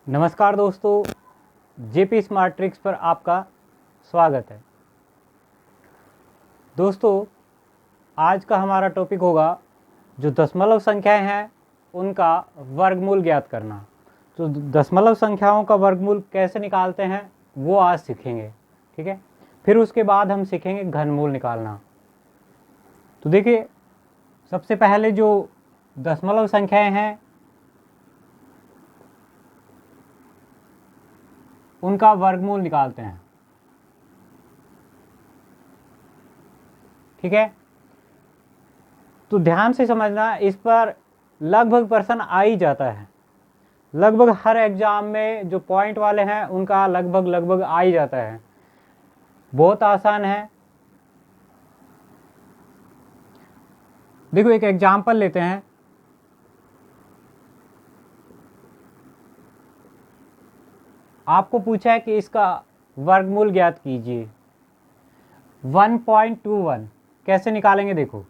नमस्कार दोस्तों, JP smart tricks पर आपका स्वागत है। दोस्तों, आज का हमारा टॉपिक होगा जो दशमलव संख्याएं हैं उनका वर्गमूल ज्ञात करना। तो दशमलव संख्याओं का वर्गमूल कैसे निकालते हैं वो आज सीखेंगे, ठीक है। फिर उसके बाद हम सीखेंगे घनमूल निकालना। तो देखिए, सबसे पहले जो दशमलव संख्याएं हैं उनका वर्गमूल निकालते हैं, ठीक है। तो ध्यान से समझना, इस पर लगभग प्रश्न आ ही जाता है। लगभग हर एग्जाम में जो पॉइंट वाले हैं उनका लगभग आ ही जाता है। बहुत आसान है। देखो, एक एग्जाम्पल लेते हैं। आपको पूछा है कि इसका वर्गमूल ज्ञात कीजिए। 1.21 कैसे निकालेंगे? देखो,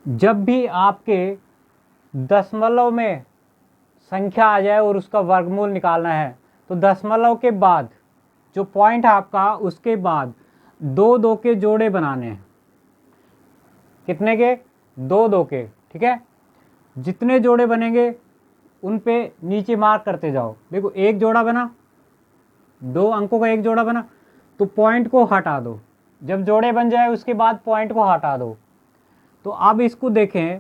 जब भी आपके दशमलव में संख्या आ जाए और उसका वर्गमूल निकालना है तो दशमलव के बाद जो पॉइंट है आपका, उसके बाद दो दो के जोड़े बनाने हैं। कितने के? दो दो के, ठीक है। जितने जोड़े बनेंगे उन पे नीचे मार्क करते जाओ। देखो, एक जोड़ा बना, दो अंकों का एक जोड़ा बना, तो पॉइंट को हटा दो। जब जोड़े बन जाए उसके बाद पॉइंट को हटा दो। तो अब इसको देखें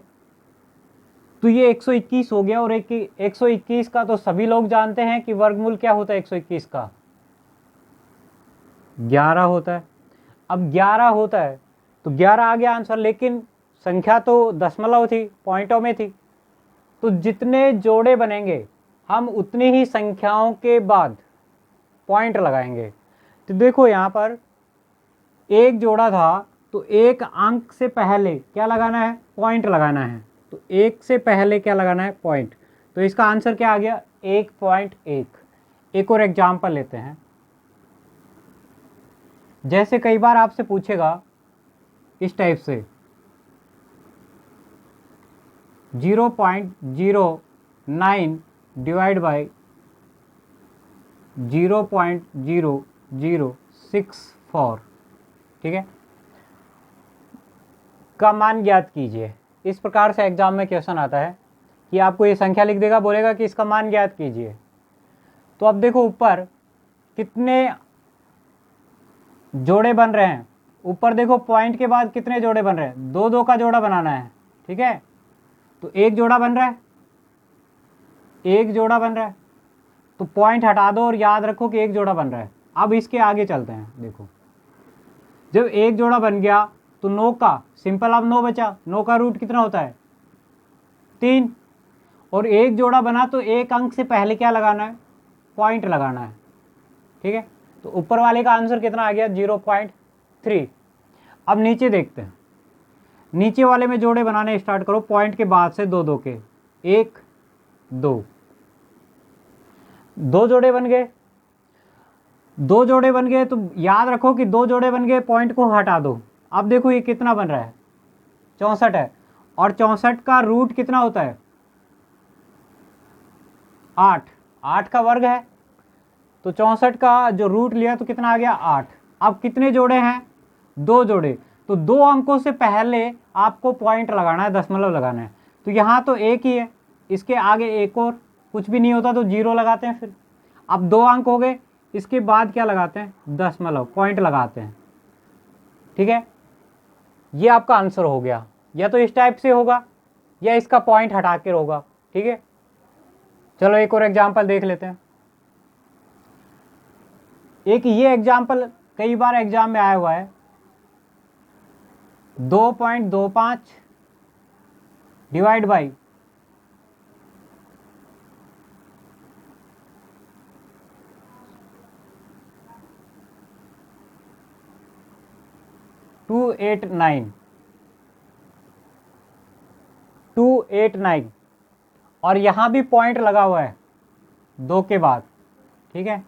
तो ये 121 हो गया। और 121 का तो सभी लोग जानते हैं कि वर्गमूल क्या होता है। 121 का 11 होता है। अब 11 होता है तो 11 आ गया आंसर, लेकिन संख्या तो दशमलव थी, पॉइंटों में थी। तो जितने जोड़े बनेंगे हम उतनी ही संख्याओं के बाद पॉइंट लगाएंगे। तो देखो, यहाँ पर एक जोड़ा था तो एक अंक से पहले क्या लगाना है? पॉइंट लगाना है। तो एक से पहले क्या लगाना है? पॉइंट। तो इसका आंसर क्या आ गया? 1.1। एक और एग्जाम्पल लेते हैं। जैसे कई बार आपसे पूछेगा इस टाइप से 0.09 डिवाइड बाई 0.0064, ठीक है, का मान ज्ञात कीजिए। इस प्रकार से एग्जाम में क्वेश्चन आता है कि आपको ये संख्या लिख देगा, बोलेगा कि इसका मान ज्ञात कीजिए। तो अब देखो, ऊपर कितने जोड़े बन रहे हैं। ऊपर देखो, पॉइंट के बाद कितने जोड़े बन रहे हैं? दो दो का जोड़ा बनाना है, ठीक है। तो एक जोड़ा बन रहा है, एक जोड़ा बन रहा है, तो पॉइंट हटा दो और याद रखो कि एक जोड़ा बन रहा है। अब इसके आगे चलते हैं। देखो, जब एक जोड़ा बन गया तो 9 का सिंपल, अब 9 बचा। 9 का रूट कितना होता है? 3। और एक जोड़ा बना तो एक अंक से पहले क्या लगाना है? पॉइंट लगाना है, ठीक है। तो ऊपर वाले का आंसर कितना आ गया? 0.3। अब नीचे देखते हैं। नीचे वाले में जोड़े बनाने स्टार्ट करो, पॉइंट के बाद से दो दो के। 1 2, दो जोड़े बन गए। दो जोड़े बन गए तो याद रखो कि दो जोड़े बन गए, पॉइंट को हटा दो। अब देखो, ये कितना बन रहा है? 64 है। और 64 का रूट कितना होता है? 8। 8 का वर्ग है। तो 64 का जो रूट लिया तो कितना आ गया? 8। अब कितने जोड़े हैं? दो जोड़े। तो दो अंकों से पहले आपको पॉइंट लगाना है, दशमलव लगाना है। तो यहाँ तो एक ही है, इसके आगे एक और कुछ भी नहीं होता तो 0 लगाते हैं। फिर अब दो अंक हो गए, इसके बाद क्या लगाते हैं? दशमलव, पॉइंट लगाते हैं, ठीक है। ये आपका आंसर हो गया। या तो इस टाइप से होगा या इसका पॉइंट हटा के होगा, ठीक है। चलो एक और एग्जाम्पल देख लेते हैं। एक ये एग्जाम्पल कई बार एग्जाम में आया हुआ है। 2.25 डिवाइड बाई 289 और यहाँ भी पॉइंट लगा हुआ है दो के बाद, ठीक है।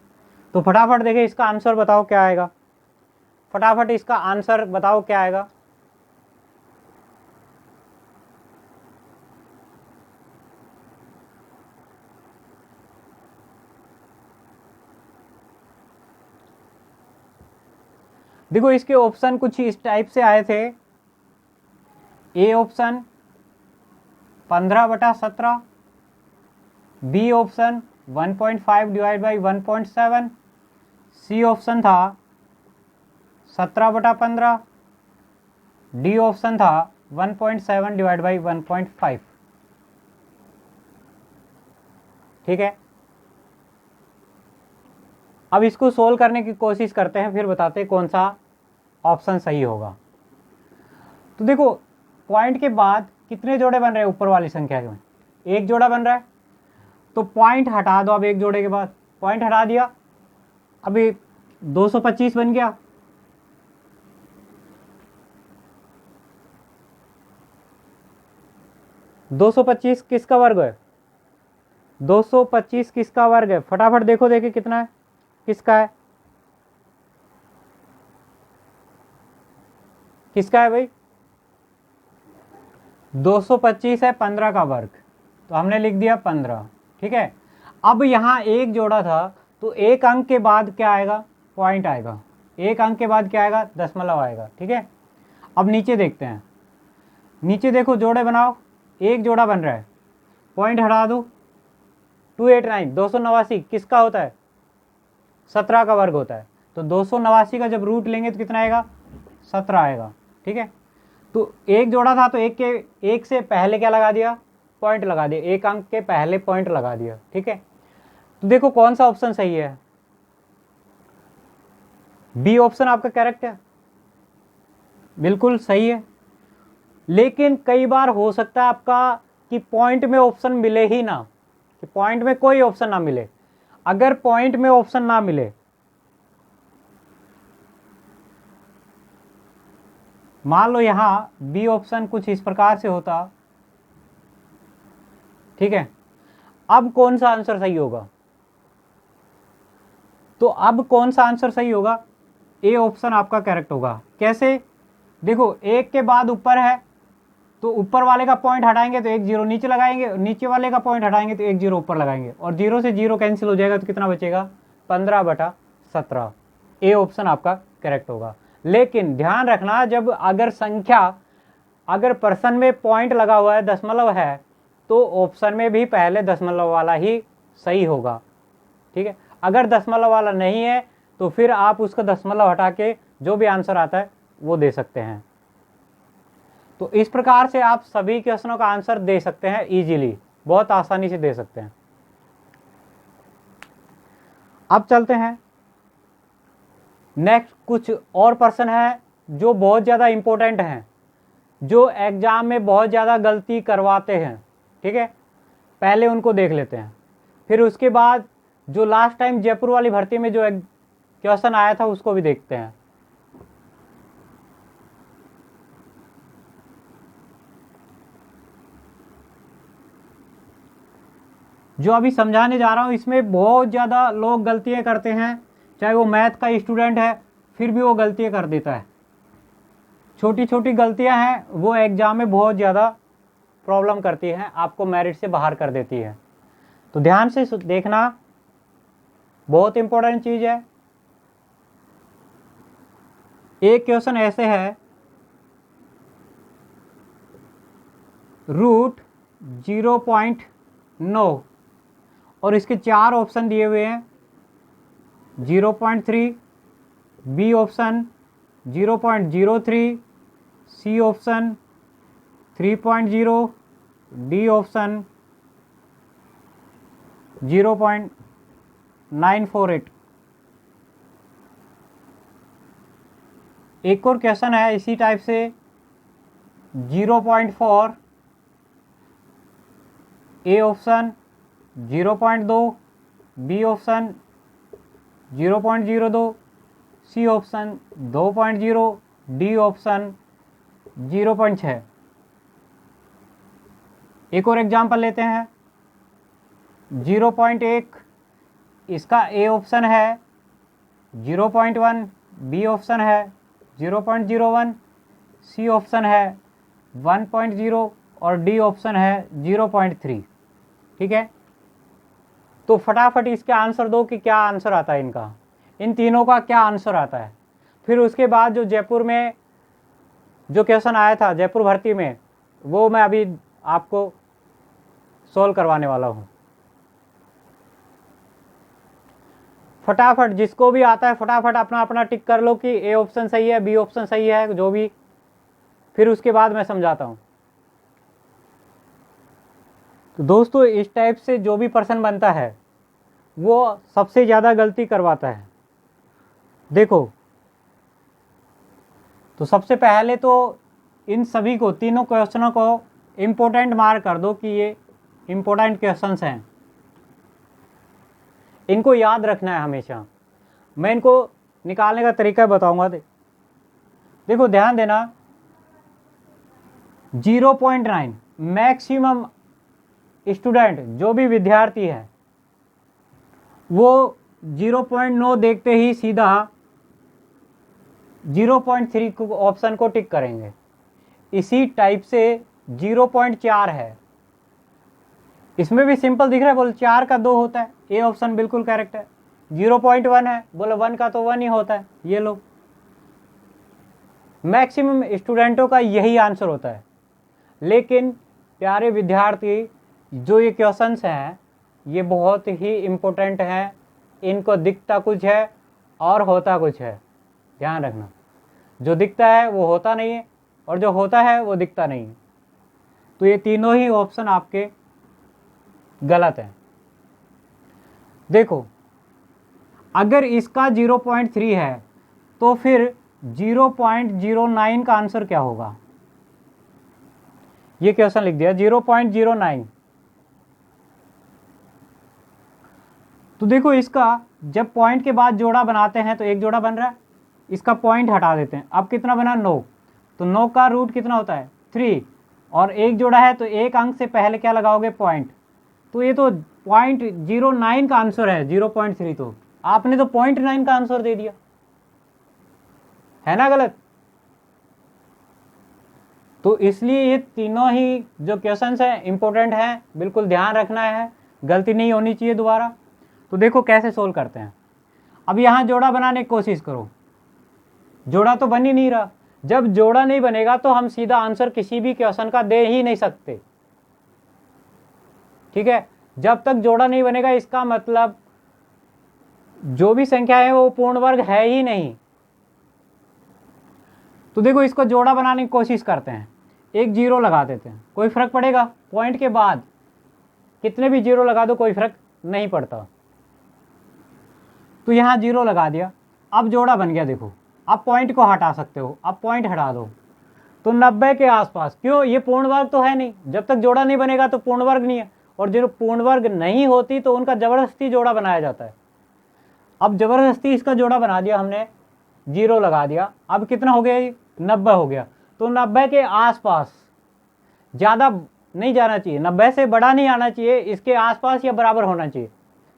तो फटाफट देखें, इसका आंसर बताओ क्या आएगा। फटाफट इसका आंसर बताओ क्या आएगा। देखो इसके ऑप्शन कुछ इस टाइप से आए थे। A option 15/17, B option 1.5 divide by 1.7, C option था 17/15, डी ऑप्शन था 1.7 डिवाइड बाई 1.5। ठीक है, अब इसको सोल्व करने की कोशिश करते हैं, फिर बताते हैं कौन सा ऑप्शन सही होगा। तो देखो पॉइंट के बाद कितने जोड़े बन रहे हैं ऊपर वाली संख्या में? एक जोड़ा बन रहा है, तो पॉइंट हटा दो। अब एक जोड़े के बाद पॉइंट हटा दिया, अभी 225 बन गया। $225 किसका वर्ग है? 225 किसका वर्ग है? फटाफट देखो, देखे कितना है, किसका है, किसका है भाई? 225 है 15 का वर्ग, तो हमने लिख दिया 15। ठीक है, अब यहाँ एक जोड़ा था, तो एक अंक के बाद क्या आएगा? पॉइंट आएगा। एक अंक के बाद क्या आएगा? दशमलव आएगा। ठीक है, अब नीचे देखते हैं। नीचे देखो, जोड़े बनाओ। एक जोड़ा बन रहा है, पॉइंट हटा दो। 289 289 किसका होता है? 17 का वर्ग होता है। तो 289 का जब रूट लेंगे तो कितना आएगा? 17 आएगा। ठीक है, तो एक जोड़ा था, तो एक से पहले क्या लगा दिया? पॉइंट लगा दिया, एक अंक के पहले पॉइंट लगा दिया। ठीक है, तो देखो कौन सा ऑप्शन सही है? बी ऑप्शन आपका करेक्ट है, बिल्कुल सही है। लेकिन कई बार हो सकता है आपका कि पॉइंट में ऑप्शन मिले ही ना, कि पॉइंट में कोई ऑप्शन ना मिले। अगर पॉइंट में ऑप्शन ना मिले, मान लो यहां बी ऑप्शन कुछ इस प्रकार से होता, ठीक है, अब कौन सा आंसर सही होगा? तो अब कौन सा आंसर सही होगा? ए ऑप्शन आपका करेक्ट होगा। कैसे? देखो एक के बाद ऊपर है, तो ऊपर वाले का पॉइंट हटाएंगे तो एक जीरो नीचे लगाएंगे, नीचे वाले का पॉइंट हटाएंगे तो एक जीरो ऊपर लगाएंगे, और जीरो से जीरो कैंसिल हो जाएगा, तो कितना बचेगा? 15/17। ए ऑप्शन आपका करेक्ट होगा। लेकिन ध्यान रखना, जब अगर संख्या, अगर पर्सन में पॉइंट लगा हुआ है, दशमलव है, तो ऑप्शन में भी पहले दशमलव वाला ही सही होगा। ठीक है, अगर दशमलव वाला नहीं है तो फिर आप उसका दशमलव हटा के जो भी आंसर आता है वो दे सकते हैं। तो इस प्रकार से आप सभी क्वेश्चनों का आंसर दे सकते हैं इजीली, बहुत आसानी से दे सकते हैं। अब चलते हैं नेक्स्ट, कुछ और पर्सन है जो बहुत ज़्यादा इंपॉर्टेंट हैं, जो एग्जाम में बहुत ज़्यादा गलती करवाते हैं। ठीक है, पहले उनको देख लेते हैं, फिर उसके बाद जो लास्ट टाइम जयपुर वाली भर्ती में जो क्वेश्चन आया था उसको भी देखते हैं। जो अभी समझाने जा रहा हूँ इसमें बहुत ज़्यादा लोग गलतियाँ करते हैं, चाहे वो मैथ का स्टूडेंट है फिर भी वो गलतियाँ कर देता है। छोटी छोटी गलतियाँ हैं, वो एग्ज़ाम में बहुत ज़्यादा प्रॉब्लम करती हैं, आपको मेरिट से बाहर कर देती है। तो ध्यान से देखना, बहुत इंपॉर्टेंट चीज़ है। एक क्वेश्चन ऐसे है, √0.9 और इसके 4 ऑप्शन दिए हुए हैं, 0.3, B option 0.03, C option 3.0, D option 0.948। एक और क्वेश्चन है इसी टाइप से, 0.4, A option 0.2, B option 0.02, C option 2.0, D option 0.6। एक और एग्जाम्पल लेते हैं, 0.1, इसका ए ऑप्शन है 0.1, बी ऑप्शन है 0.01, सी ऑप्शन है 1.0 और डी ऑप्शन है 0.3। ठीक है, तो फटाफट इसके आंसर दो कि क्या आंसर आता है इनका, इन तीनों का क्या आंसर आता है। फिर उसके बाद जो जयपुर में जो क्वेश्चन आया था जयपुर भर्ती में, वो मैं अभी आपको सोल्व करवाने वाला हूँ। फटाफट जिसको भी आता है फटाफट अपना अपना टिक कर लो कि ए ऑप्शन सही है, बी ऑप्शन सही है, जो भी, फिर उसके बाद मैं समझाता हूँ। तो दोस्तों इस टाइप से जो भी पर्सन बनता है वो सबसे ज़्यादा गलती करवाता है। देखो, तो सबसे पहले तो इन सभी को, तीनों क्वेश्चनों को इम्पोर्टेंट मार्क कर दो कि ये इम्पोर्टेंट क्वेश्चंस हैं, इनको याद रखना है हमेशा। मैं इनको निकालने का तरीका बताऊंगा। देखो ध्यान देना, 0.9 मैक्सिमम स्टूडेंट, जो भी विद्यार्थी है वो 0.9 देखते ही सीधा 0.3 ऑप्शन को टिक करेंगे। इसी टाइप से 0.4 है, इसमें भी सिंपल दिख रहा है, बोले 4 का 2 होता है, ए ऑप्शन बिल्कुल करेक्ट है। 0.1 है, बोले 1 का तो 1 ही होता है, ये लो। मैक्सिमम स्टूडेंटों का यही आंसर होता है। लेकिन प्यारे विद्यार्थी, जो ये क्वेश्चंस हैं ये बहुत ही इम्पोर्टेंट हैं, इनको दिखता कुछ है और होता कुछ है, ध्यान रखना। जो दिखता है वो होता नहीं है और जो होता है वो दिखता नहीं है। तो ये तीनों ही ऑप्शन आपके गलत हैं। देखो, अगर इसका 0.3 है तो फिर 0.09 का आंसर क्या होगा? ये क्वेश्चन लिख दिया 0.09। तो देखो, इसका जब पॉइंट के बाद जोड़ा बनाते हैं तो एक जोड़ा बन रहा है, इसका पॉइंट हटा देते हैं, अब कितना बना 9। तो 9 का रूट कितना होता है 3, और एक जोड़ा है तो एक अंक से पहले क्या लगाओगे पॉइंट। तो ये तो 0.09 का आंसर है, 0.3 तो आपने तो 0.9 का आंसर दे दिया, है ना गलत। तो इसलिए ये तीनों ही जो क्वेश्चंस हैं इंपॉर्टेंट हैं, बिल्कुल ध्यान रखना है, गलती नहीं होनी चाहिए दोबारा। तो देखो कैसे सोल्व करते हैं। अब यहाँ जोड़ा बनाने की कोशिश करो, जोड़ा तो बन ही नहीं रहा। जब जोड़ा नहीं बनेगा तो हम सीधा आंसर किसी भी क्वेश्चन का दे ही नहीं सकते, ठीक है। जब तक जोड़ा नहीं बनेगा इसका मतलब जो भी संख्या है वो पूर्ण वर्ग है ही नहीं। तो देखो, इसको जोड़ा बनाने की कोशिश करते हैं, एक 0 लगा देते हैं, कोई फर्क पड़ेगा? पॉइंट के बाद कितने भी 0 लगा दो कोई फर्क नहीं पड़ता। तो यहाँ 0 लगा दिया, अब जोड़ा बन गया। देखो, अब पॉइंट को हटा सकते हो, अब पॉइंट हटा दो तो 90 के आसपास। क्यों? ये पूर्ण वर्ग तो है नहीं, जब तक जोड़ा नहीं बनेगा तो पूर्ण वर्ग नहीं है, और जो पूर्ण वर्ग नहीं होती तो उनका जबरदस्ती जोड़ा बनाया जाता है। अब जबरदस्ती इसका जोड़ा बना दिया हमने, 0 लगा दिया, अब कितना हो गया? 90 हो गया। तो 90 के आसपास, ज़्यादा नहीं जाना चाहिए, 90 से बड़ा नहीं आना चाहिए, इसके आसपास या बराबर होना चाहिए।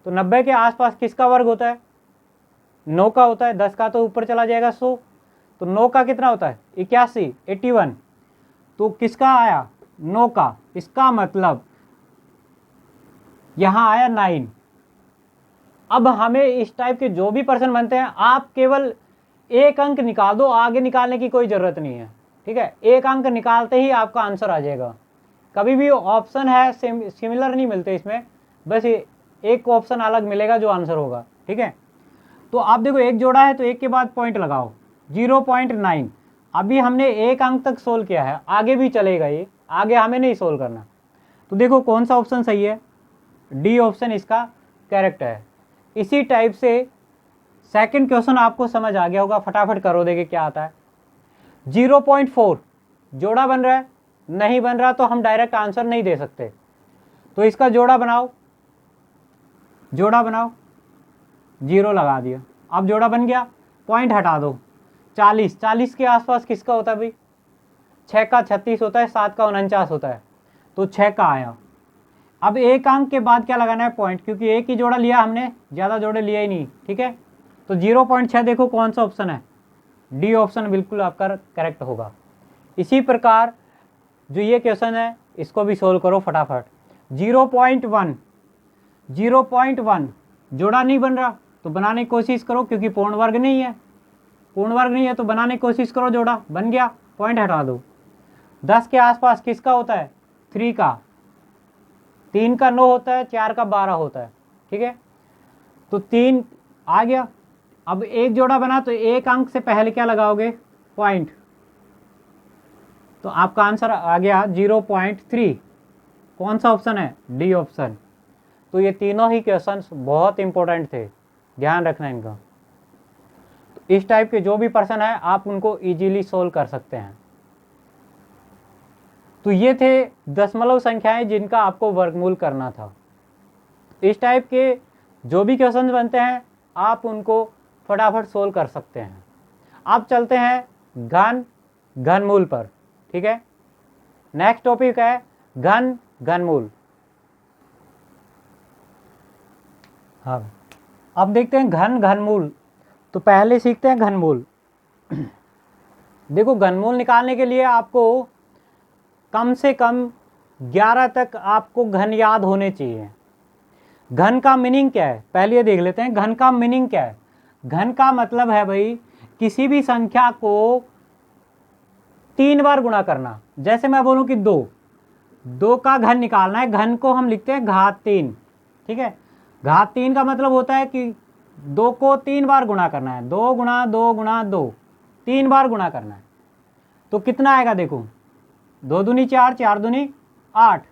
तो 90 के आसपास किसका वर्ग होता है? 9 का होता है, 10 का तो ऊपर चला जाएगा 100। तो 9 का कितना होता है? 81, 81। तो किसका आया? 9 का। इसका मतलब यहाँ आया 9। अब हमें इस टाइप के जो भी पर्सन बनते हैं, आप केवल एक अंक निकाल दो, आगे निकालने की कोई ज़रूरत नहीं है, ठीक है। एक अंक निकालते ही आपका आंसर आ जाएगा। कभी भी ऑप्शन है सिमिलर नहीं मिलते इसमें, बस एक ऑप्शन अलग मिलेगा जो आंसर होगा, ठीक है। तो आप देखो, एक जोड़ा है तो एक के बाद पॉइंट लगाओ, 0.9। अभी हमने एक अंक तक सोल्व किया है, आगे भी चलेगा ये, आगे हमें नहीं सोल्व करना। तो देखो कौन सा ऑप्शन सही है, डी ऑप्शन इसका करेक्ट है। इसी टाइप से सेकंड क्वेश्चन आपको समझ आ गया होगा, फटाफट करो, देखिए क्या आता है। 0.4 जोड़ा बन रहा है, नहीं बन रहा तो हम डायरेक्ट आंसर नहीं दे सकते। तो इसका जोड़ा बनाओ, जोड़ा बनाओ, 0 लगा दिया, अब जोड़ा बन गया, पॉइंट हटा दो। 40, 40 के आसपास किसका होता है भाई? 6 का 36 होता है, 7 का 49 होता है, तो 6 का आया। अब एक अंक के बाद क्या लगाना है? पॉइंट, क्योंकि एक ही जोड़ा लिया हमने, ज़्यादा जोड़े लिया ही नहीं, ठीक है। तो 0.6 देखो कौन सा ऑप्शन है, डी ऑप्शन बिल्कुल आपका करेक्ट होगा। इसी प्रकार जो ये क्वेश्चन है इसको भी सोल्व करो फटाफट। 0.1, 0.1 जोड़ा नहीं बन रहा तो बनाने की कोशिश करो, क्योंकि पूर्ण वर्ग नहीं है। पूर्ण वर्ग नहीं है तो बनाने की कोशिश करो, जोड़ा बन गया, पॉइंट हटा दो। 10 के आसपास किसका होता है? 3 का, 3 का 9 होता है, 4 का 12 होता है, ठीक है। तो 3 आ गया। अब एक जोड़ा बना तो एक अंक से पहले क्या लगाओगे? पॉइंट। तो आपका आंसर आ गया 0.3। कौन सा ऑप्शन है? D option. तो ये तीनों ही क्वेश्चंस बहुत इंपॉर्टेंट थे, ध्यान रखना इनका। तो इस टाइप के जो भी प्रश्न है आप उनको इजीली सोल्व कर सकते हैं। तो ये थे दशमलव संख्याएं जिनका आपको वर्गमूल करना था। इस टाइप के जो भी क्वेश्चंस बनते हैं आप उनको फटाफट सोल्व कर सकते हैं। अब चलते हैं घन घनमूल पर, ठीक है। नेक्स्ट टॉपिक है घन घनमूल। हाँ, अब देखते हैं घन घनमूल। तो पहले सीखते हैं घनमूल। देखो, घनमूल निकालने के लिए आपको कम से कम 11 तक आपको घन याद होने चाहिए। घन का मीनिंग क्या है पहले ये देख लेते हैं। घन का मीनिंग क्या है? घन का मतलब है भाई किसी भी संख्या को 3 बार गुणा करना। जैसे मैं बोलूं कि 2 का घन निकालना है, घन को हम लिखते हैं घात 3, ठीक है। घात 3 का मतलब होता है कि 2 को 3 बार गुणा करना है, 2 गुणा 2 गुणा 2, 3 बार गुणा करना है। तो कितना आएगा? देखो, 2 दूनी 4, 4 दूनी 8।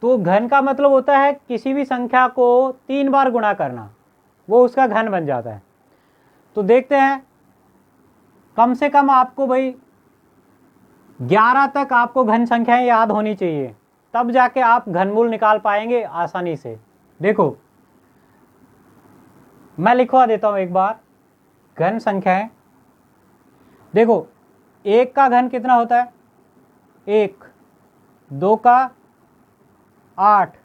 तो घन का मतलब होता है किसी भी संख्या को 3 बार गुणा करना, वो उसका घन बन जाता है। तो देखते हैं, कम से कम आपको भाई 11 तक आपको घन संख्याएं याद होनी चाहिए, तब जाके आप घनमूल निकाल पाएंगे आसानी से। देखो, मैं लिखवा देता हूं एक बार घन संख्याएं। देखो, 1 का घन कितना होता है? 1, 2 का 8,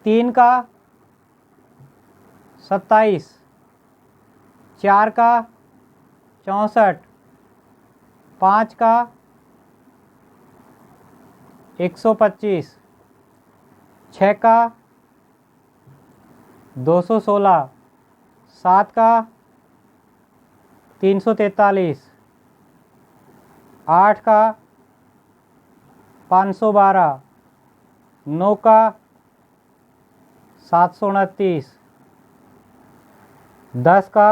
3 का 27, 4 का 64, 5 का 125, 6 का 216, 7 का 343, 8 का 512, 9 का 729, 10 का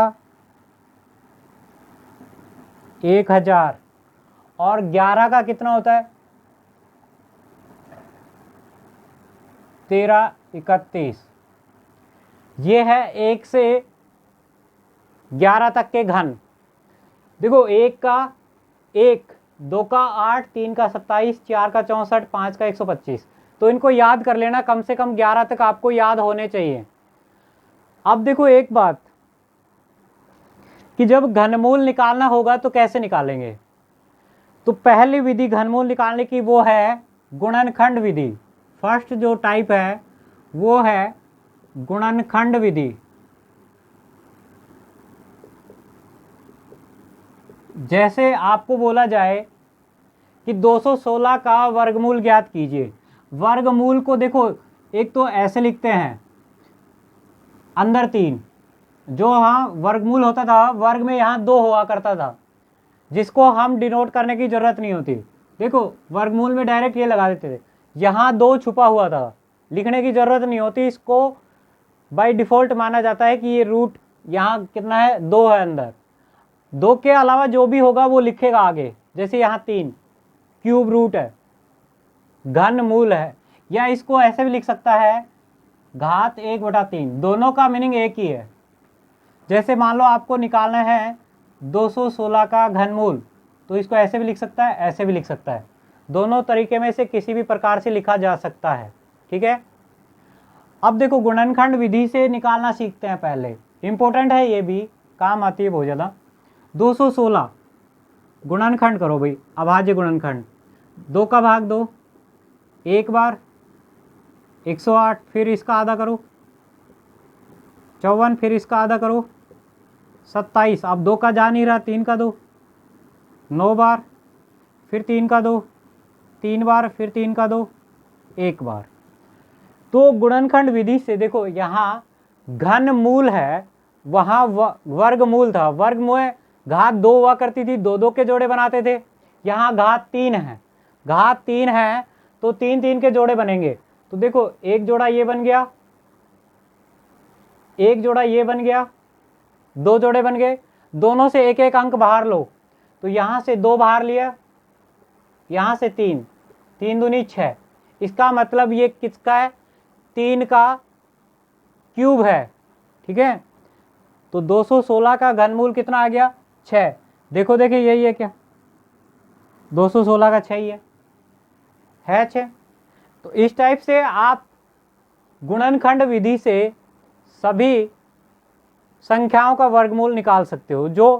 1000 और 11 का कितना होता है? 1331। ये है 1 से 11 तक के घन। देखो, 1 का 1, 2 का 8, 3 का 27, 4 का 64, 5 का 125। तो इनको याद कर लेना, कम से कम 11 तक आपको याद होने चाहिए। अब देखो एक बात कि जब घनमूल निकालना होगा तो कैसे निकालेंगे? तो पहली विधि घनमूल निकालने की वो है गुणनखंड विधि। फर्स्ट जो टाइप है वो है गुणनखंड विधि। जैसे आपको बोला जाए कि 216 का वर्गमूल ज्ञात कीजिए। वर्गमूल को देखो, एक तो ऐसे लिखते हैं अंदर 3, जो हाँ वर्गमूल होता था वर्ग में यहाँ 2 हुआ करता था, जिसको हम डिनोट करने की जरूरत नहीं होती। देखो, वर्गमूल में डायरेक्ट ये लगा देते थे, यहाँ 2 छुपा हुआ था, लिखने की जरूरत नहीं होती। इसको बाय डिफ़ॉल्ट माना जाता है कि ये रूट यहाँ कितना है? 2 है अंदर। 2 के अलावा जो भी होगा वो लिखेगा आगे। जैसे यहाँ 3 क्यूब रूट है, घन मूल है, या इसको ऐसे भी लिख सकता है घात 1/3। दोनों का मीनिंग एक ही है। जैसे मान लो आपको निकालना है 216 का घनमूल, तो इसको ऐसे भी लिख सकता है, ऐसे भी लिख सकता है। दोनों तरीके में से किसी भी प्रकार से लिखा जा सकता है, ठीक है। अब देखो, गुणनखंड विधि से निकालना सीखते हैं पहले। इंपॉर्टेंट है, ये भी काम आती है बहुत ज़्यादा। 216 गुणनखंड करो भाई, अभाज्य गुणनखंड। 2 का भाग 2 एक बार, 108, फिर इसका आधा करो 54, फिर इसका आधा करो 27। अब 2 का जा नहीं रहा, 3 का 2, 9 बार, फिर 3 का 2, 3 बार, फिर 3 का 2, 1 बार। तो गुणनखंड विधि से देखो, यहाँ घन मूल है, वहाँ वर्गमूल था, वर्गमूल घात 2 हुआ करती थी, 2 2 के जोड़े बनाते थे। यहाँ घात 3 है, घात 3 है तो 3 3 के जोड़े बनेंगे। तो देखो एक जोड़ा ये बन गया, एक जोड़ा ये बन गया, 2 जोड़े बन गए, दोनों से एक एक अंक बाहर लो। तो यहाँ से 2 बाहर लिया, यहाँ से 3, 3 दूनी 6। इसका मतलब ये किसका है, 3 का क्यूब है, ठीक है। तो 216 का घनमूल कितना आ गया, 6। देखो देखिए यही है क्या, 216 का 6 ही है 6। तो इस टाइप से आप गुणनखंड विधि से सभी संख्याओं का वर्गमूल निकाल सकते हो। जो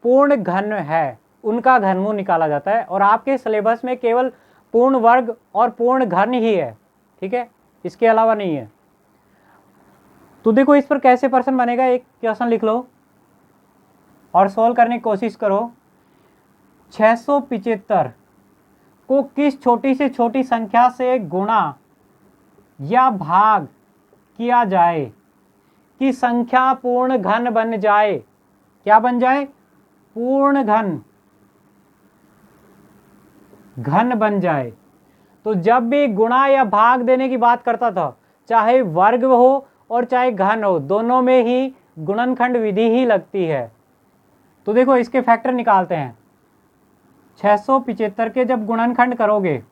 पूर्ण घन है उनका घनमूल निकाला जाता है, और आपके सिलेबस में केवल पूर्ण वर्ग और पूर्ण घन ही है, ठीक है, इसके अलावा नहीं है। तो देखो इस पर कैसे प्रश्न बनेगा, एक क्वेश्चन लिख लो और सॉल्व करने की कोशिश करो। 675 को किस छोटी से छोटी संख्या से गुणा या भाग किया जाए कि संख्या पूर्ण घन बन जाए। क्या बन जाए, पूर्ण घन, घन बन जाए। तो जब भी गुणा या भाग देने की बात करता था, चाहे वर्ग हो और चाहे घन हो, दोनों में ही गुणनखंड विधि ही लगती है। तो देखो इसके फैक्टर निकालते हैं। 675 के जब गुणनखंड करोगे,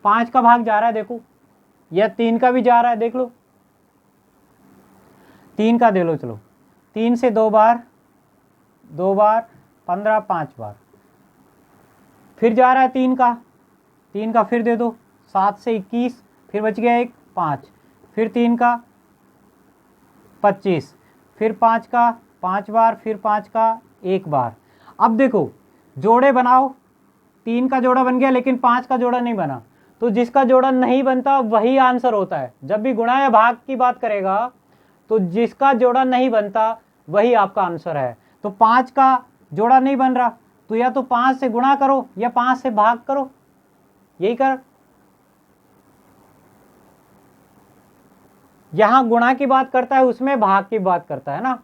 5 का भाग जा रहा है देखो, या 3 का भी जा रहा है, देख लो 3 का दे लो, चलो 3 से 2 बार, 2 बार 15, 5 बार, फिर जा रहा है 3 का फिर दे दो, 7 से 21, फिर बच गया 1, 5, फिर 3 का 25, फिर 5 का 5 बार, फिर 5 का 1 बार। अब देखो जोड़े बनाओ, 3 का जोड़ा बन गया लेकिन 5 का जोड़ा नहीं बना। तो जिसका जोड़ा नहीं बनता वही आंसर होता है। जब भी गुणा या भाग की बात करेगा तो जिसका जोड़ा नहीं बनता वही आपका आंसर है। तो 5 का जोड़ा नहीं बन रहा तो या तो 5 से गुणा करो या 5 से भाग करो, यही कर। यहां गुणा की बात करता है, उसमें भाग की बात करता है ना।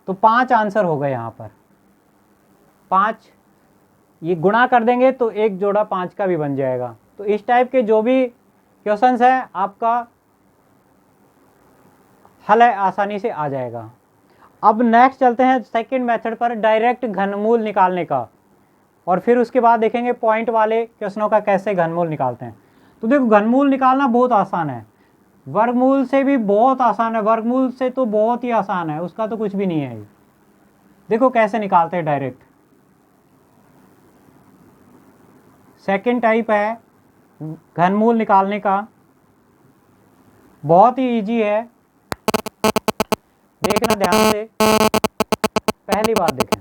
तो 5 आंसर होगा यहां पर, 5 ये गुणा कर देंगे तो एक जोड़ा 5 का भी बन जाएगा। तो इस टाइप के जो भी क्वेश्चंस है आपका हल है, आसानी से आ जाएगा। अब नेक्स्ट चलते हैं सेकंड मेथड पर, डायरेक्ट घनमूल निकालने का, और फिर उसके बाद देखेंगे पॉइंट वाले क्वेश्चनों का कैसे घनमूल निकालते हैं। तो देखो घनमूल निकालना बहुत आसान है, वर्गमूल से भी बहुत आसान है, वर्गमूल से तो बहुत ही आसान है, उसका तो कुछ भी नहीं है। देखो कैसे निकालते हैं डायरेक्ट। सेकंड टाइप है घनमूल निकालने का, बहुत ही इजी है, देखना ध्यान से। पहली बात देखें,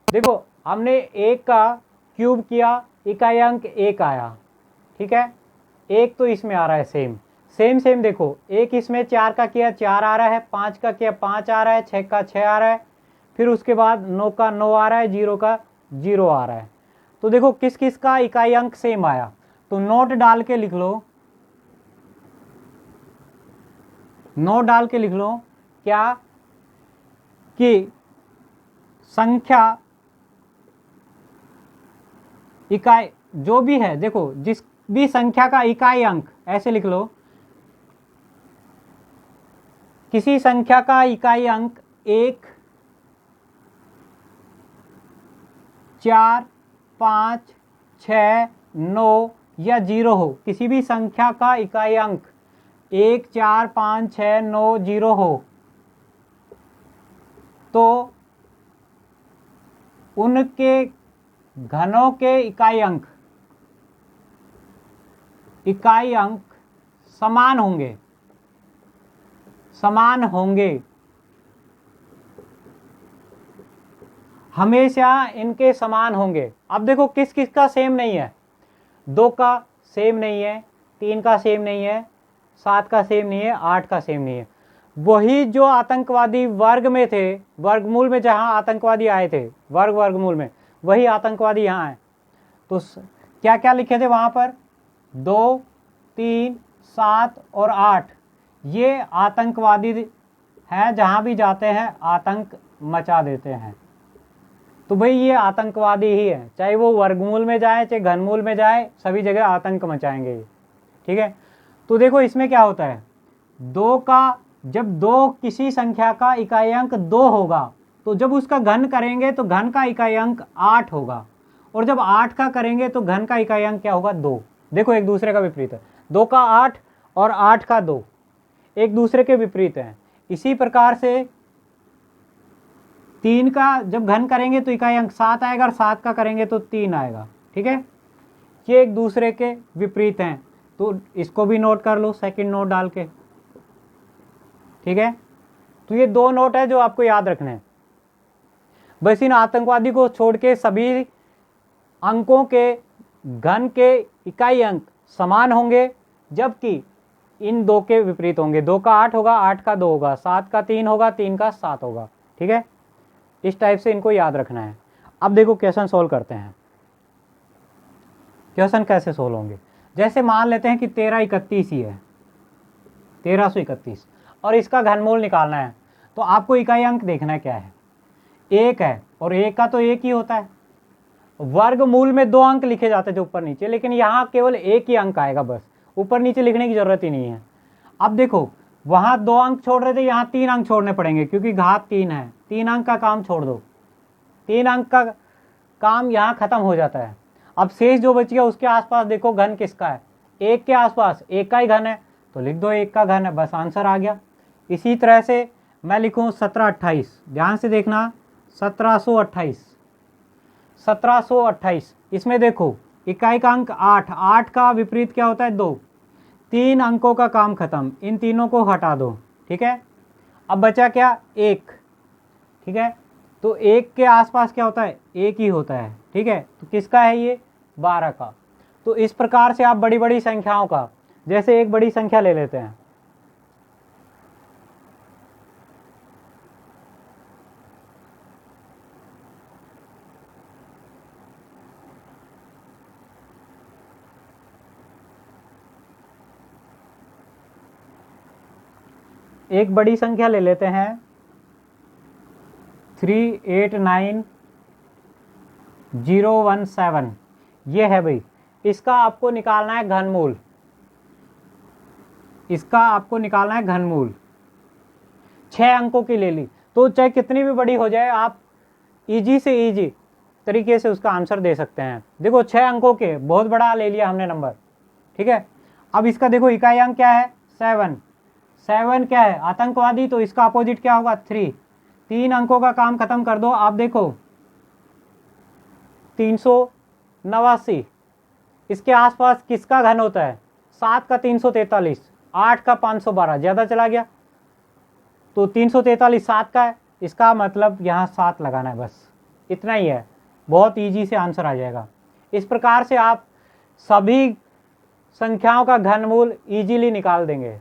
देखो हमने 1 का क्यूब किया, इकाई अंक 1 आया, ठीक है, 1 तो इसमें आ रहा है सेम। देखो 1 इसमें 4 का किया 4 आ रहा है, 5 का किया 5 आ रहा है, 6 का 6 आ रहा है, फिर उसके बाद 9 का 9 आ रहा है, 0 का 0 आ रहा है। तो देखो किस किस का इकाई अंक सेम आया, तो नोट डाल के लिख लो, नोट डाल के लिख लो क्या कि संख्या इकाई जो भी है, देखो जिस भी संख्या का इकाई अंक, ऐसे लिख लो, किसी संख्या का इकाई अंक 1, 4, 5, 6, 9 या 0 हो, किसी भी संख्या का इकाई अंक 1, 4, 5, 6, 9, 0 हो, तो उनके घनों के इकाई अंक समान होंगे, हमेशा इनके समान होंगे। अब देखो किस किस का सेम नहीं है, 2 का सेम नहीं है, 3 का सेम नहीं है, 7 का सेम नहीं है, 8 का सेम नहीं है। वही जो आतंकवादी वर्ग में थे, वर्गमूल में जहां आतंकवादी आए थे, वर्गमूल में, वही आतंकवादी यहाँ आए। तो क्या क्या लिखे थे वहां पर, 2, 3, 7 और 8, ये आतंकवादी है, जहाँ भी जाते हैं आतंक मचा देते हैं। तो भाई ये आतंकवादी ही है, चाहे वो वर्गमूल में जाए चाहे घनमूल में जाए, सभी जगह आतंक मचाएंगे ये। ठीक है, तो देखो इसमें क्या होता है, जब दो किसी संख्या का इकाई अंक 2 होगा तो जब उसका घन करेंगे तो घन का इकाई अंक 8 होगा, और जब 8 का करेंगे तो घन का इकाई अंक क्या होगा, 2। देखो एक दूसरे का विपरीत है, 2 का 8 और 8 का 2 एक दूसरे के विपरीत हैं। इसी प्रकार से 3 का जब घन करेंगे तो इकाई अंक 7 आएगा, और 7 का करेंगे तो 3 आएगा। ठीक है, ये एक दूसरे के विपरीत हैं, तो इसको भी नोट कर लो सेकंड नोट डाल के। ठीक है, तो ये 2 नोट है जो आपको याद रखने हैं। बस इन आतंकवादी को छोड़ के सभी अंकों के घन के इकाई अंक समान होंगे, जबकि इन 2 के विपरीत होंगे। 2 का 8 होगा, 8 का 2 होगा, 7 का 3 होगा, 3 का 7 होगा। ठीक है, इस टाइप से इनको याद रखना है। अब देखो क्वेश्चन सोल्व करते हैं। क्वेश्चन कैसे सोल्व होंगे, जैसे मान लेते हैं कि 1331 ही है, 1331, और इसका घनमूल निकालना है। तो आपको इकाई अंक देखना है क्या है, 1 है, और 1 का तो 1 ही होता है। वर्गमूल में 2 अंक लिखे जाते थे ऊपर नीचे, लेकिन यहाँ केवल 1 ही अंक आएगा, बस ऊपर नीचे लिखने की जरूरत ही नहीं है। अब देखो वहाँ 2 अंक छोड़ रहे थे, यहाँ 3 अंक छोड़ने पड़ेंगे क्योंकि घात 3 है। 3 अंक का काम छोड़ दो, 3 अंक का काम यहाँ खत्म हो जाता है। अब शेष जो बच गया उसके आसपास देखो घन किसका है, 1 के आसपास 1 का ही घन है, तो लिख दो 1 का घन है, बस आंसर आ गया। इसी तरह से मैं लिखूँ 1728, ध्यान से देखना, 1728, 1728। इसमें देखो इकाई का अंक 8, 8 का विपरीत क्या होता है, 2। 3 अंकों का काम खत्म, इन तीनों को हटा दो। ठीक है, अब बचा क्या, 1। ठीक है, तो 1 के आसपास क्या होता है, 1 ही होता है। ठीक है, तो किसका है ये, 12 का। तो इस प्रकार से आप बड़ी बड़ी संख्याओं का, जैसे एक बड़ी संख्या ले लेते हैं, एक बड़ी संख्या ले लेते हैं 389017, ये है भाई, इसका आपको निकालना है घनमूल, इसका आपको निकालना है घनमूल। 6 अंकों की ले ली, तो चाहे कितनी भी बड़ी हो जाए आप इजी से इजी तरीके से उसका आंसर दे सकते हैं। देखो 6 अंकों के, बहुत बड़ा ले लिया हमने नंबर। ठीक है, अब इसका देखो इकाई अंक क्या है, 7। 7 क्या है, आतंकवादी, तो इसका अपोजिट क्या होगा, 3। 3 अंकों का काम खत्म कर दो। आप देखो 389, इसके आसपास किसका घन होता है, 7 का 343, 8 का 512, ज़्यादा चला गया, तो 343 7 का है, इसका मतलब यहाँ 7 लगाना है, बस इतना ही है, बहुत इजी से आंसर आ जाएगा। इस प्रकार से आप सभी संख्याओं का घनमूल इजीली निकाल देंगे,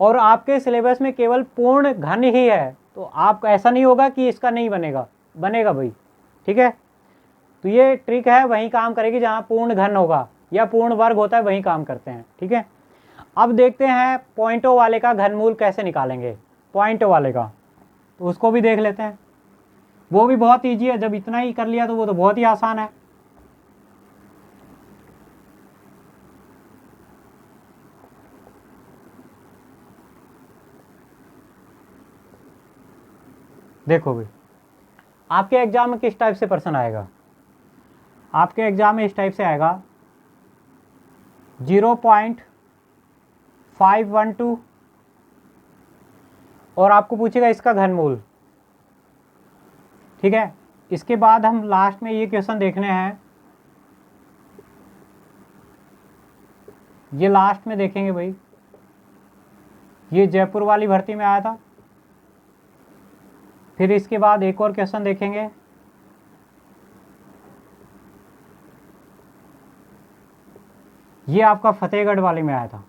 और आपके सिलेबस में केवल पूर्ण घन ही है, तो आप ऐसा नहीं होगा कि इसका नहीं बनेगा, बनेगा भाई। ठीक है, तो ये ट्रिक है, वहीं काम करेगी जहाँ पूर्ण घन होगा या पूर्ण वर्ग होता है, वहीं काम करते हैं। ठीक है, अब देखते हैं पॉइंटों वाले का घनमूल कैसे निकालेंगे। पॉइंट वाले का तो उसको भी देख लेते हैं, वो भी बहुत ईजी है, जब इतना ही कर लिया तो वो तो बहुत ही आसान है। देखो भाई आपके एग्जाम में किस टाइप से प्रश्न आएगा, आपके एग्जाम में इस टाइप से आएगा 0.512, और आपको पूछेगा इसका घनमूल। ठीक है, इसके बाद हम लास्ट में ये क्वेश्चन देखने हैं, ये लास्ट में देखेंगे भाई, ये जयपुर वाली भर्ती में आया था। फिर इसके बाद एक और क्वेश्चन देखेंगे, ये आपका फतेहगढ़ वाले में आया था,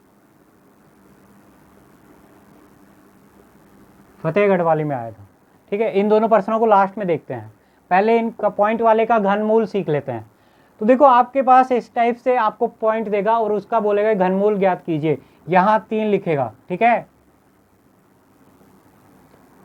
फतेहगढ़ वाले में आया था। ठीक है, इन दोनों प्रश्नों को लास्ट में देखते हैं, पहले इनका पॉइंट वाले का घनमूल सीख लेते हैं। तो देखो आपके पास इस टाइप से आपको पॉइंट देगा और उसका बोलेगा घनमूल ज्ञात कीजिए, यहाँ 3 लिखेगा। ठीक है,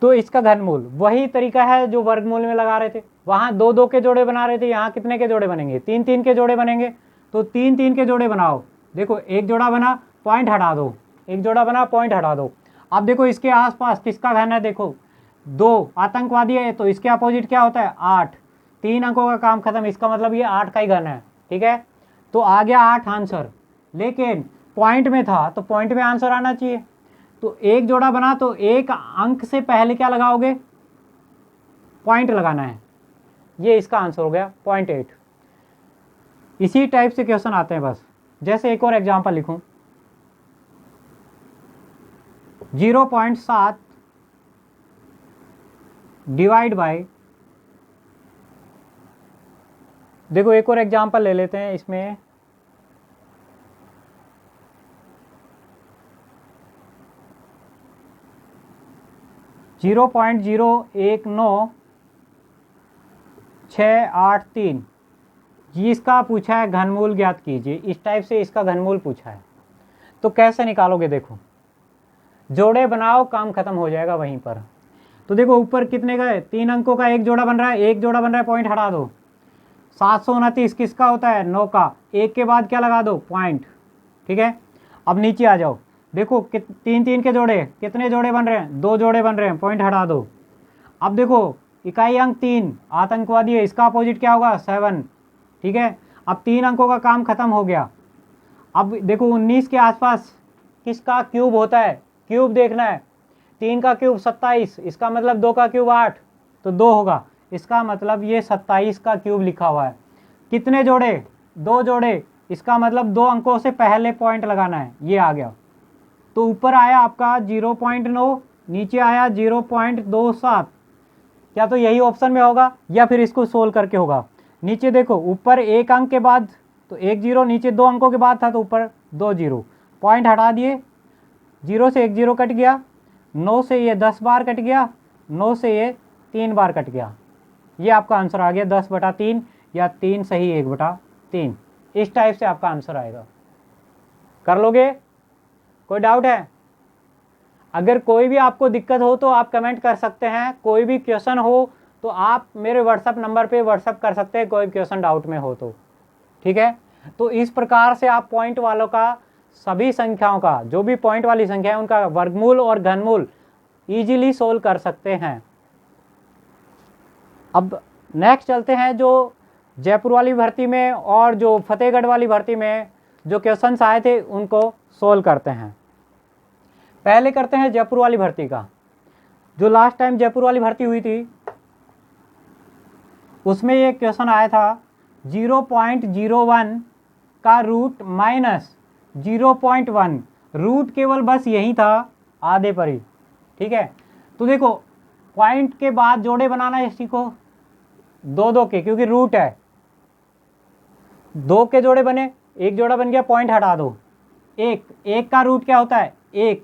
तो इसका घनमूल वही तरीका है जो वर्गमूल में लगा रहे थे। वहाँ 2 के जोड़े बना रहे थे, यहाँ कितने के जोड़े बनेंगे? 3 के जोड़े बनेंगे। तो 3 के जोड़े बनाओ। देखो एक जोड़ा बना, पॉइंट हटा दो, एक जोड़ा बना, पॉइंट हटा दो। अब देखो इसके आसपास किसका घन है? देखो 2 आतंकवादी है, तो इसके अपोजिट क्या होता है? 8। 3 अंकों का काम खत्म, इसका मतलब ये 8 का ही घन है। ठीक है, तो आ गया 8 आंसर। लेकिन पॉइंट में था तो पॉइंट में आंसर आना चाहिए। तो एक जोड़ा बना तो एक अंक से पहले क्या लगाओगे? पॉइंट लगाना है। ये इसका आंसर हो गया 0.8। इसी टाइप से क्वेश्चन आते हैं बस। जैसे एक और एग्जांपल लिखूं, 0.7 डिवाइड बाय, देखो एक और एग्जांपल ले लेते हैं इसमें। जीरो 0.019683, ये इसका पूछा है घनमूल ज्ञात कीजिए। इस टाइप से इसका घनमूल पूछा है, तो कैसे निकालोगे? देखो जोड़े बनाओ, काम खत्म हो जाएगा वहीं पर। तो देखो ऊपर कितने का है? 3 अंकों का एक जोड़ा बन रहा है, एक जोड़ा बन रहा है, पॉइंट हटा दो। 729 किसका होता है? 9 का। एक के बाद क्या लगा दो? पॉइंट। ठीक है, अब नीचे आ जाओ। देखो 3 के जोड़े, कितने जोड़े बन रहे हैं? 2 जोड़े बन रहे हैं, पॉइंट हटा दो। अब देखो इकाई अंक 3 आतंकवादी है, इसका अपोजिट क्या होगा? 7। ठीक है, अब 3 अंकों का काम खत्म हो गया। अब देखो 19 के आसपास किसका क्यूब होता है? क्यूब देखना है। 3 का क्यूब 27, इसका मतलब 2 का क्यूब 8, तो 2 होगा। इसका मतलब ये 27 का क्यूब लिखा हुआ है। कितने जोड़े? 2 जोड़े, इसका मतलब 2 अंकों से पहले पॉइंट लगाना है। ये आ गया। तो ऊपर आया आपका 0.9, नीचे आया 0.27। क्या तो यही ऑप्शन में होगा या फिर इसको सोल्व करके होगा? नीचे देखो, ऊपर एक अंक के बाद तो 1 0, नीचे 2 अंकों के बाद था तो ऊपर 2 0, पॉइंट हटा दिए। 0 से 1 0 कट गया, 9 से ये 10 बार कट गया, 9 से ये 3 बार कट गया। ये आपका आंसर आ गया 10/3 या 3 सही 1/3। इस टाइप से आपका आंसर आएगा। कर लोगे? कोई डाउट है? अगर कोई भी आपको दिक्कत हो तो आप कमेंट कर सकते हैं। कोई भी क्वेश्चन हो तो आप मेरे व्हाट्सएप नंबर पे व्हाट्सएप कर सकते हैं, कोई क्वेश्चन डाउट में हो तो। ठीक है, तो इस प्रकार से आप पॉइंट वालों का, सभी संख्याओं का, जो भी पॉइंट वाली संख्या है उनका वर्गमूल और घनमूल इजीली सोल्व कर सकते हैं। अब नेक्स्ट चलते हैं जो जयपुर वाली भर्ती में और जो फतेहगढ़ वाली भर्ती में जो क्वेश्चंस आए थे उनको सोल्व करते हैं। पहले करते हैं जयपुर वाली भर्ती का। जो लास्ट टाइम जयपुर वाली भर्ती हुई थी उसमें ये क्वेश्चन आया था 0.01 का रूट माइनस 0.1, रूट केवल बस यही था आधे पर ही। ठीक है, तो देखो पॉइंट के बाद जोड़े बनाना है सीखो, 2 के, क्योंकि रूट है। 2 के जोड़े बने, एक जोड़ा बन गया, पॉइंट हटा दो। एक का रूट क्या होता है? 1।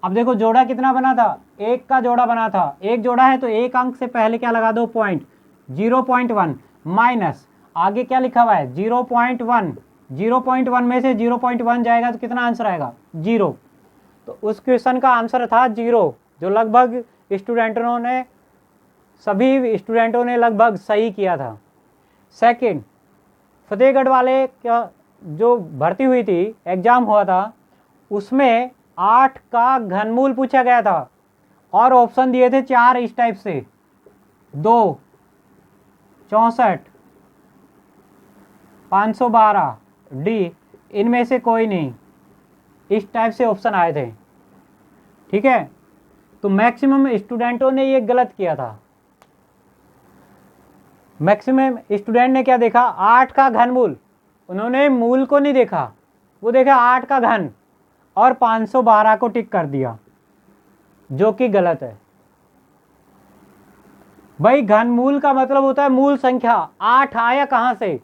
अब देखो जोड़ा कितना बना था? 1 का जोड़ा बना था। एक जोड़ा है तो एक अंक से पहले क्या लगा दो? पॉइंट। 0.1 माइनस आगे क्या लिखा हुआ है? 0.1। 0.1 में से 0.1 जाएगा तो कितना आंसर आएगा? 0। तो उस क्वेश्चन का आंसर था 0, जो लगभग सभी स्टूडेंटों ने लगभग सही किया था। सेकंड, फतेहगढ़ वाले क्या जो भर्ती हुई थी, एग्जाम हुआ था, उसमें 8 का घनमूल पूछा गया था और ऑप्शन दिए थे 4 इस टाइप से, 2, 64, 512, डी, इनमें से कोई नहीं। इस टाइप से ऑप्शन आए थे। ठीक है, तो मैक्सिमम स्टूडेंटों ने ये गलत किया था। मैक्सिमम स्टूडेंट ने क्या देखा? 8 का घनमूल, उन्होंने मूल को नहीं देखा, वो देखा 8 का घन और 512 को टिक कर दिया, जो कि गलत है। भाई घनमूल का मतलब होता है मूल संख्या। 8 आया कहां से?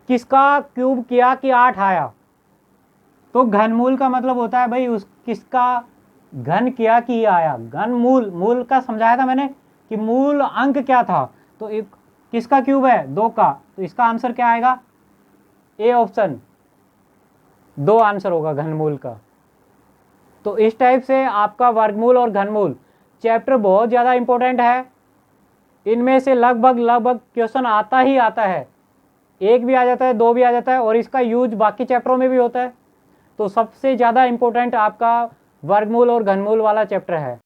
किसका क्यूब किया कि 8 आया? तो घनमूल का मतलब होता है भाई उस किसका घन किया कि ये आया। घनमूल, मूल का समझाया था मैंने कि मूल अंक क्या था, तो एक किसका क्यूब है? 2 का, तो इसका आंसर क्या आएगा? ए ऑप्शन, 2 आंसर होगा घनमूल का। तो इस टाइप से आपका वर्गमूल और घनमूल चैप्टर बहुत ज़्यादा इम्पोर्टेंट है, इनमें से लगभग क्वेश्चन आता ही आता है, एक भी आ जाता है, दो भी आ जाता है, और इसका यूज बाकी चैप्टरों में भी होता है। तो सबसे ज़्यादा इम्पोर्टेंट आपका वर्गमूल और घनमूल वाला चैप्टर है।